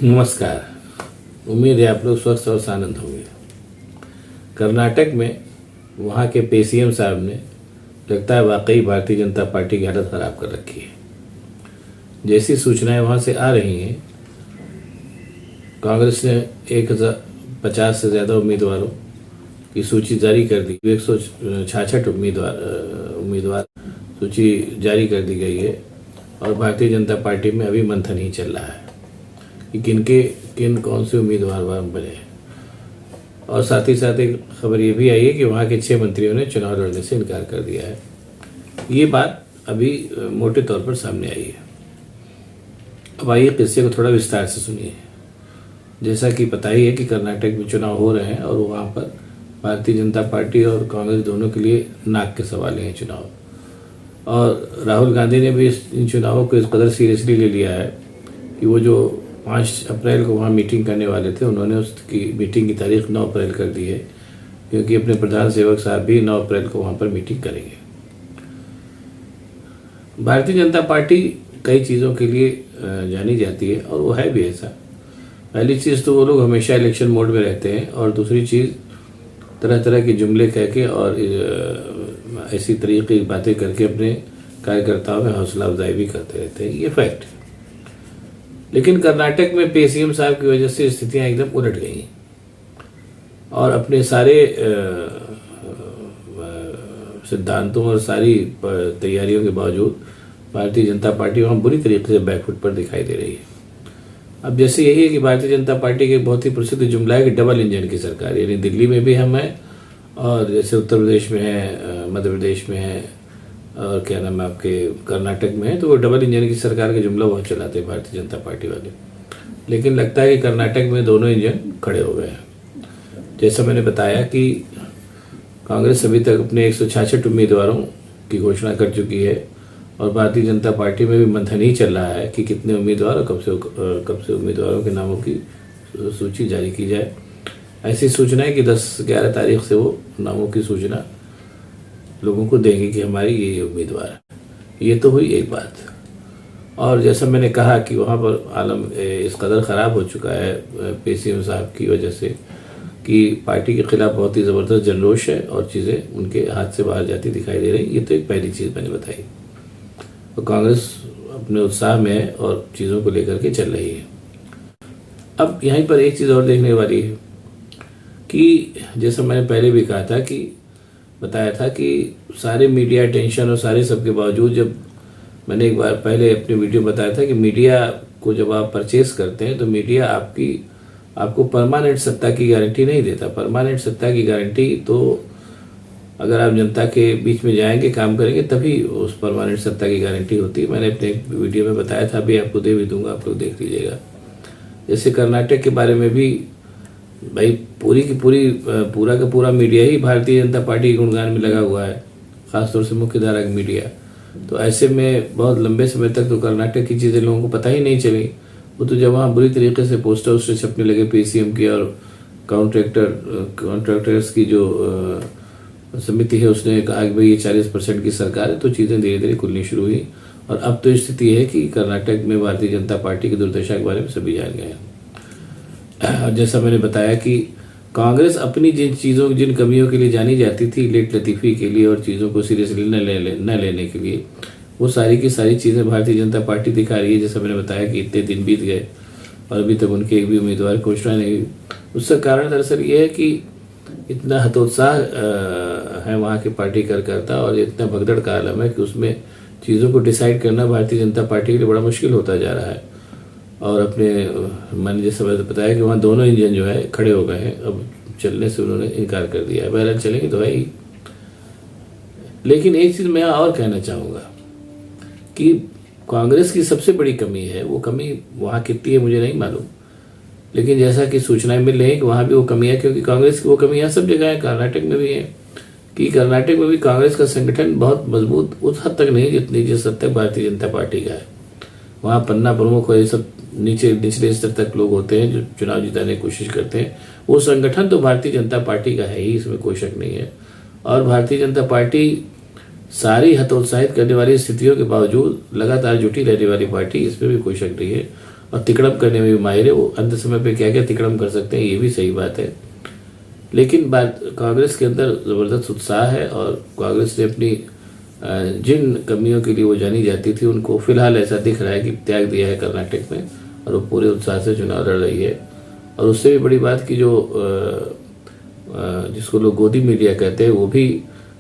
नमस्कार। उम्मीद है आप लोग स्वस्थ और आनंद होंगे। कर्नाटक में वहाँ के पीसीएम साहब ने लगता है वाकई भारतीय जनता पार्टी की हालत ख़राब कर रखी है। जैसी सूचनाएं वहाँ से आ रही हैं, कांग्रेस ने 1050 से ज़्यादा उम्मीदवारों की सूची जारी कर दी। 166 उम्मीदवार सूची जारी कर दी गई है और भारतीय जनता पार्टी में अभी मंथन ही चल रहा है कि कौन से उम्मीदवार बने हैं। और साथ ही साथ एक खबर ये भी आई है कि वहाँ के 6 मंत्रियों ने चुनाव लड़ने से इनकार कर दिया है। ये बात अभी मोटे तौर पर सामने आई है। अब आइए किस्से को थोड़ा विस्तार से सुनिए। जैसा कि पता ही है कि कर्नाटक में चुनाव हो रहे हैं और वहाँ पर भारतीय जनता पार्टी और कांग्रेस दोनों के लिए नाक के सवाल हैं चुनाव। और राहुल गांधी ने भी इन चुनावों को इस कदर सीरियसली ले लिया है कि वो जो 5 अप्रैल को वहाँ मीटिंग करने वाले थे, उन्होंने उसकी मीटिंग की तारीख 9 अप्रैल कर दी है, क्योंकि अपने प्रधान सेवक साहब भी 9 अप्रैल को वहाँ पर मीटिंग करेंगे। भारतीय जनता पार्टी कई चीज़ों के लिए जानी जाती है और वो है भी ऐसा। पहली चीज़ तो वो लोग हमेशा इलेक्शन मोड में रहते हैं, और दूसरी चीज़ तरह तरह के जुमले कह के और ऐसी तरीके की बातें करके अपने कार्यकर्ताओं में हौसला अफजाई भी करते रहते हैं। ये फैक्ट है। लेकिन कर्नाटक में पीसीएम साहब की वजह से स्थितियां एकदम उलट गई और अपने सारे सिद्धांतों और सारी तैयारियों के बावजूद भारतीय जनता पार्टी वहाँ बुरी तरीके से बैकफुट पर दिखाई दे रही है। अब जैसे यही है कि भारतीय जनता पार्टी के बहुत ही प्रसिद्ध जुमला है कि डबल इंजन की सरकार, यानी दिल्ली में भी हम हैं और जैसे उत्तर प्रदेश में है, मध्य प्रदेश में है और क्या नाम है आपके कर्नाटक में है, तो वो डबल इंजन की सरकार के जुमला बहुत चलाते हैं भारतीय जनता पार्टी वाले। लेकिन लगता है कि कर्नाटक में दोनों इंजन खड़े हो गए हैं। जैसा मैंने बताया कि कांग्रेस अभी तक अपने 166 उम्मीदवारों की घोषणा कर चुकी है और भारतीय जनता पार्टी में भी मंथन ही चल रहा है कि कितने उम्मीदवार और कब से उम्मीदवारों के नामों की सूची जारी की जाए। ऐसी सूचना है कि 10-11 तारीख से वो नामों की सूचना लोगों को देंगे कि हमारी ये उम्मीदवार है। ये तो हुई एक बात। और जैसा मैंने कहा कि वहाँ पर आलम इस कदर ख़राब हो चुका है पीसीएम साहब की वजह से कि पार्टी के खिलाफ बहुत ही ज़बरदस्त जनरोष है और चीज़ें उनके हाथ से बाहर जाती दिखाई दे रही। ये तो एक पहली चीज़ मैंने बताई। तो कांग्रेस अपने उत्साह में है और चीज़ों को लेकर के चल रही है। अब यहीं पर एक चीज़ और देखने वाली है कि जैसा मैंने पहले भी कहा था कि बताया था कि सारे मीडिया अटेंशन और सारे सब के बावजूद, जब मैंने एक बार पहले अपने वीडियो बताया था कि मीडिया को जब आप परचेस करते हैं तो मीडिया आपको परमानेंट सत्ता की गारंटी नहीं देता। परमानेंट सत्ता की गारंटी तो अगर आप जनता के बीच में जाएंगे, काम करेंगे, तभी उस परमानेंट सत्ता की गारंटी होती है। मैंने अपने वीडियो में बताया था, अभी आपको दे भी दूंगा, आप लोग देख लीजिएगा। जैसे कर्नाटक के बारे में भी भाई पूरा का पूरा मीडिया ही भारतीय जनता पार्टी के गुणगान में लगा हुआ है, खासतौर से मुख्य धारा की मीडिया। तो ऐसे में बहुत लंबे समय तक तो कर्नाटक की चीज़ें लोगों को पता ही नहीं चली। वो तो जब वहाँ बुरी तरीके से पोस्टर छपने लगे पीसीएम की और कॉन्ट्रैक्टर्स की जो समिति है उसने कहा कि भाई ये 40% की सरकार है, तो चीज़ें धीरे धीरे खुलनी शुरू हुई। और अब तो स्थिति है कि कर्नाटक में भारतीय जनता पार्टी की दुर्दशा के बारे में सभी जान गए हैं। और जैसा मैंने बताया कि कांग्रेस अपनी जिन कमियों के लिए जानी जाती थी, लेट लतीफ़ी के लिए और चीज़ों को सीरियसली न लेने के लिए, वो सारी की सारी चीज़ें भारतीय जनता पार्टी दिखा रही है। जैसा मैंने बताया कि इतने दिन बीत गए और अभी तक उनके एक भी उम्मीदवार की घोषणा नहीं हुई। उसका कारण दरअसल ये है कि इतना हतोत्साह है वहाँ के पार्टी कार्यकर्ता और इतना भगदड़ का आलम है कि उसमें चीज़ों को डिसाइड करना भारतीय जनता पार्टी के लिए बड़ा मुश्किल होता जा रहा है। और अपने मैंने जैसा बताया कि वहाँ दोनों इंजन जो है खड़े हो गए हैं, अब चलने से उन्होंने इनकार कर दिया है। बहरहाल चलेंगे तो भाई। लेकिन एक चीज़ मैं और कहना चाहूँगा कि कांग्रेस की सबसे बड़ी कमी है, वो कमी वहाँ कितनी है मुझे नहीं मालूम, लेकिन जैसा कि सूचनाएं मिल रही हैं कि वहाँ भी वो कमी है, क्योंकि कांग्रेस की वो कमियाँ सब जगह है। कर्नाटक में भी है कि कर्नाटक में भी कांग्रेस का संगठन बहुत मजबूत उस हद तक नहीं जिस हद तक भारतीय जनता पार्टी का है। वहाँ पन्ना प्रमुख और ये सब निचले स्तर तक लोग होते हैं जो चुनाव जिताने की कोशिश करते हैं। वो संगठन तो भारतीय जनता पार्टी का है ही, इसमें कोई शक नहीं है। और भारतीय जनता पार्टी सारी हतोत्साहित करने वाली स्थितियों के बावजूद लगातार जुटी रहने वाली पार्टी, इसमें भी कोई शक नहीं है। और तिकड़म करने में भी माहिर है। वो अंत समय पे क्या क्या तिकड़म कर सकते हैं ये भी सही बात है। लेकिन बात कांग्रेस के अंदर ज़बरदस्त उत्साह है और कांग्रेस ने अपनी जिन कमियों के लिए वो जानी जाती थी उनको फिलहाल ऐसा दिख रहा है कि त्याग दिया है कर्नाटक में, और वो पूरे उत्साह से चुनाव लड़ रही है। और उससे भी बड़ी बात कि जो जिसको लोग गोदी मीडिया कहते हैं वो भी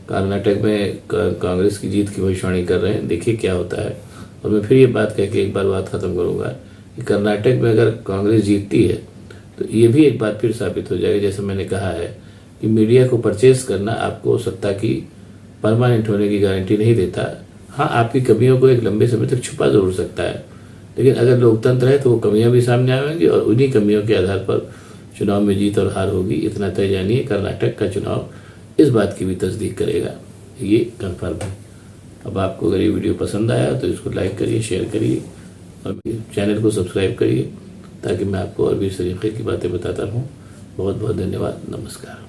कर्नाटक में कांग्रेस की जीत की भविष्यवाणी कर रहे हैं। देखिए क्या होता है। और मैं फिर ये बात कह के एक बार बात खत्म करूंगा कि कर्नाटक में अगर कांग्रेस जीतती है तो ये भी एक बात फिर साबित हो जाएगी, जैसे मैंने कहा है कि मीडिया को परचेज करना आपको सत्ता की परमानेंट होने की गारंटी नहीं देता। हाँ, आपकी कमियों को एक लंबे समय तक छुपा जरूर सकता है, लेकिन अगर लोकतंत्र है तो वो कमियां भी सामने आएंगी और उन्हीं कमियों के आधार पर चुनाव में जीत और हार होगी। इतना तय जानिए, कर्नाटक का चुनाव इस बात की भी तस्दीक करेगा, ये कन्फर्म है। अब आपको अगर ये वीडियो पसंद आया तो इसको लाइक करिए, शेयर करिए और चैनल को सब्सक्राइब करिए ताकि मैं आपको और भी इस तरीके की बातें बताता रहूँ। बहुत बहुत धन्यवाद। नमस्कार।